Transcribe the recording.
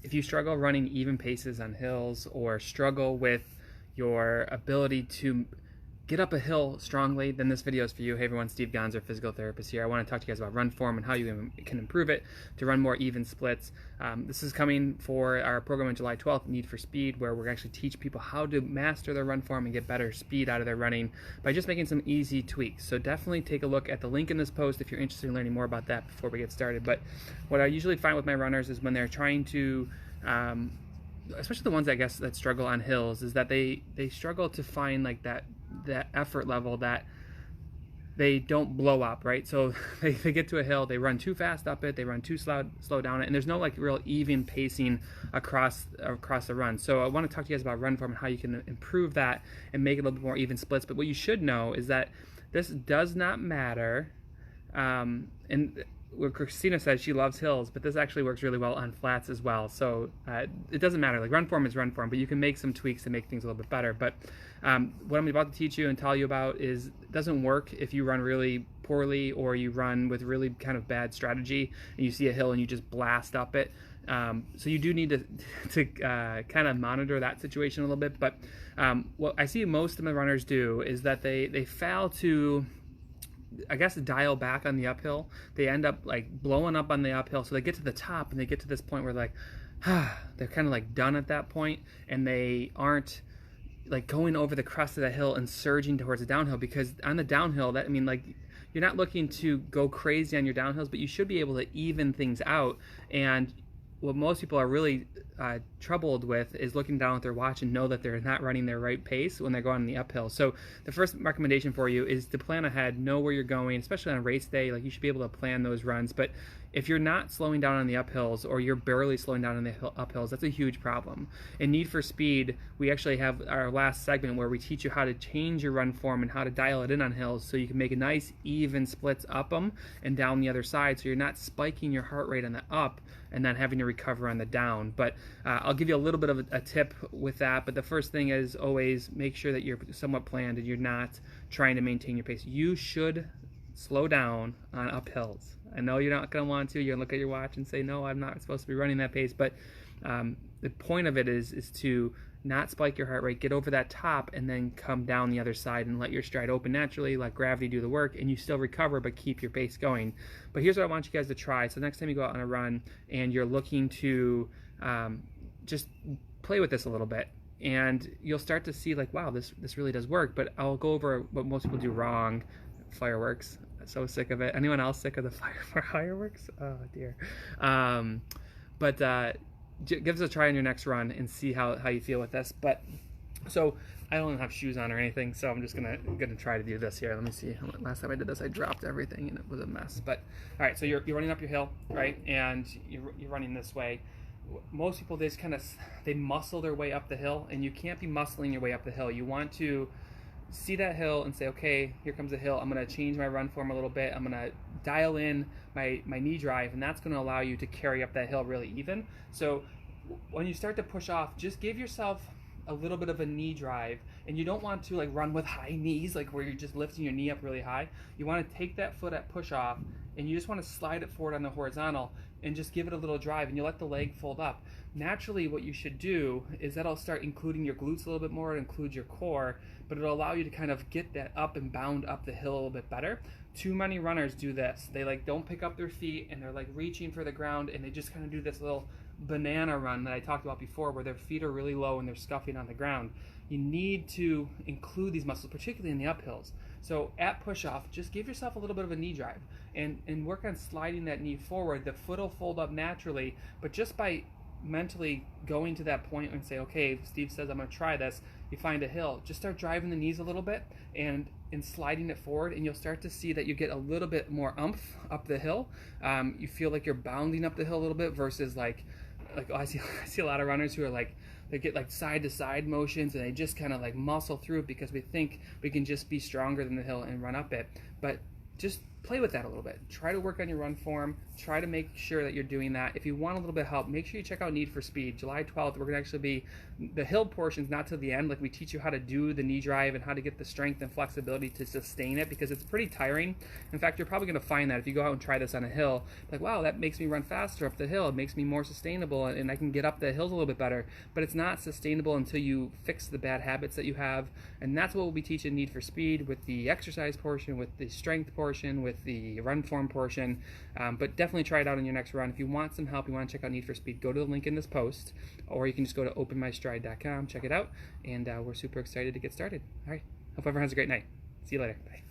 if you struggle running even paces on hills or struggle with your ability to get up a hill strongly, then this video is for you. Hey everyone, Steve Gonzer, physical therapist here. I want to talk to you guys about run form and how you can improve it to run more even splits. This is coming for our program on July 12th, Need for Speed, where we're going to actually teach people how to master their run form and get better speed out of their running by just making some easy tweaks. So definitely take a look at the link in this post if you're interested in learning more about that before we get started. But what I usually find with my runners is when they're trying to especially the ones I guess that struggle on hills, is that they struggle to find like that effort level that they don't blow up, right? So they get to a hill, they run too fast up it, they run too slow down it, and there's no like real even pacing across the run. So I want to talk to you guys about run form and how you can improve that and make it a little bit more even splits. But what you should know is that this does not matter, and what Christina said, she loves hills, but this actually works really well on flats as well. So it doesn't matter. Like run form is run form, but you can make some tweaks to make things a little bit better. But what I'm about to teach you and tell you about is it doesn't work if you run really poorly or you run with really kind of bad strategy and you see a hill and you just blast up it. So you do need to kind of monitor that situation a little bit. But what I see most of my runners do is that they fail to, I guess, dial back on the uphill. They end up like blowing up on the uphill. So they get to the top and they get to this point where they're like, they're kind of like done at that point, and they aren't like going over the crest of the hill and surging towards the downhill, because on the downhill, that, I mean, like, you're not looking to go crazy on your downhills, but you should be able to even things out. And what most people are really troubled with is looking down at their watch and know that they're not running their right pace when they're going on the uphill. So the first recommendation for you is to plan ahead, know where you're going, especially on race day. Like, you should be able to plan those runs. But if you're not slowing down on the uphills, or you're barely slowing down on the uphills, that's a huge problem. In Need for Speed, we actually have our last segment where we teach you how to change your run form and how to dial it in on hills so you can make a nice even splits up them and down the other side, so you're not spiking your heart rate on the up and then having to recover on the down. But I'll give you a little bit of a tip with that. But the first thing is always make sure that you're somewhat planned and you're not trying to maintain your pace. You should slow down on uphills. I know you're not going to want to. You're going to look at your watch and say, no, I'm not supposed to be running that pace. But the point of it is to not spike your heart rate, get over that top, and then come down the other side and let your stride open naturally, let gravity do the work, and you still recover but keep your pace going. But here's what I want you guys to try. So next time you go out on a run and you're looking to just play with this a little bit, and you'll start to see like, wow, this really does work. But I'll go over what most people do wrong. Fireworks. So sick of it. Anyone else sick of the fireworks? Oh dear. Give us a try on your next run and see how you feel with this. But so I don't have shoes on or anything, so I'm just gonna try to do this here. Let me see. Last time I did this, I dropped everything and it was a mess. But all right, so you're running up your hill, right? And you're running this way. Most people, they just they muscle their way up the hill, and you can't be muscling your way up the hill. You want to see that hill and say, okay, here comes the hill. I'm going to change my run form a little bit. I'm going to dial in my knee drive, and that's going to allow you to carry up that hill really even. So when you start to push off, just give yourself a little bit of a knee drive, and you don't want to like run with high knees, like where you're just lifting your knee up really high. You want to take that foot at push off, and you just want to slide it forward on the horizontal and just give it a little drive, and you let the leg fold up. Naturally, what you should do is that'll start including your glutes a little bit more, include your core, but it'll allow you to kind of get that up and bound up the hill a little bit better. Too many runners do this. They like don't pick up their feet, and they're like reaching for the ground, and they just kind of do this little banana run that I talked about before, where their feet are really low and they're scuffing on the ground. You need to include these muscles, particularly in the uphills. So at push off, just give yourself a little bit of a knee drive and work on sliding that knee forward. The foot will fold up naturally, but just by mentally going to that point and say, okay, Steve says I'm going to try this, you find a hill, just start driving the knees a little bit and sliding it forward, and you'll start to see that you get a little bit more oomph up the hill. You feel like you're bounding up the hill a little bit versus like I see a lot of runners who are like, they get like side to side motions, and they just kind of like muscle through it because we think we can just be stronger than the hill and run up it. But just play with that a little bit. Try to work on your run form. Try to make sure that you're doing that. If you want a little bit of help, make sure you check out Need for Speed. July 12th, we're going to actually be, the hill portion's not till the end. Like, we teach you how to do the knee drive and how to get the strength and flexibility to sustain it, because it's pretty tiring. In fact, you're probably going to find that if you go out and try this on a hill, like, wow, that makes me run faster up the hill. It makes me more sustainable, and I can get up the hills a little bit better. But it's not sustainable until you fix the bad habits that you have. And that's what we'll be teaching Need for Speed, with the exercise portion, with the strength portion, with the run form portion. But definitely try it out on your next run. If you want some help, you want to check out Need for Speed, go to the link in this post, or you can just go to openmystride.com, check it out, and we're super excited to get started. All right, hope everyone has a great night. See you later. Bye.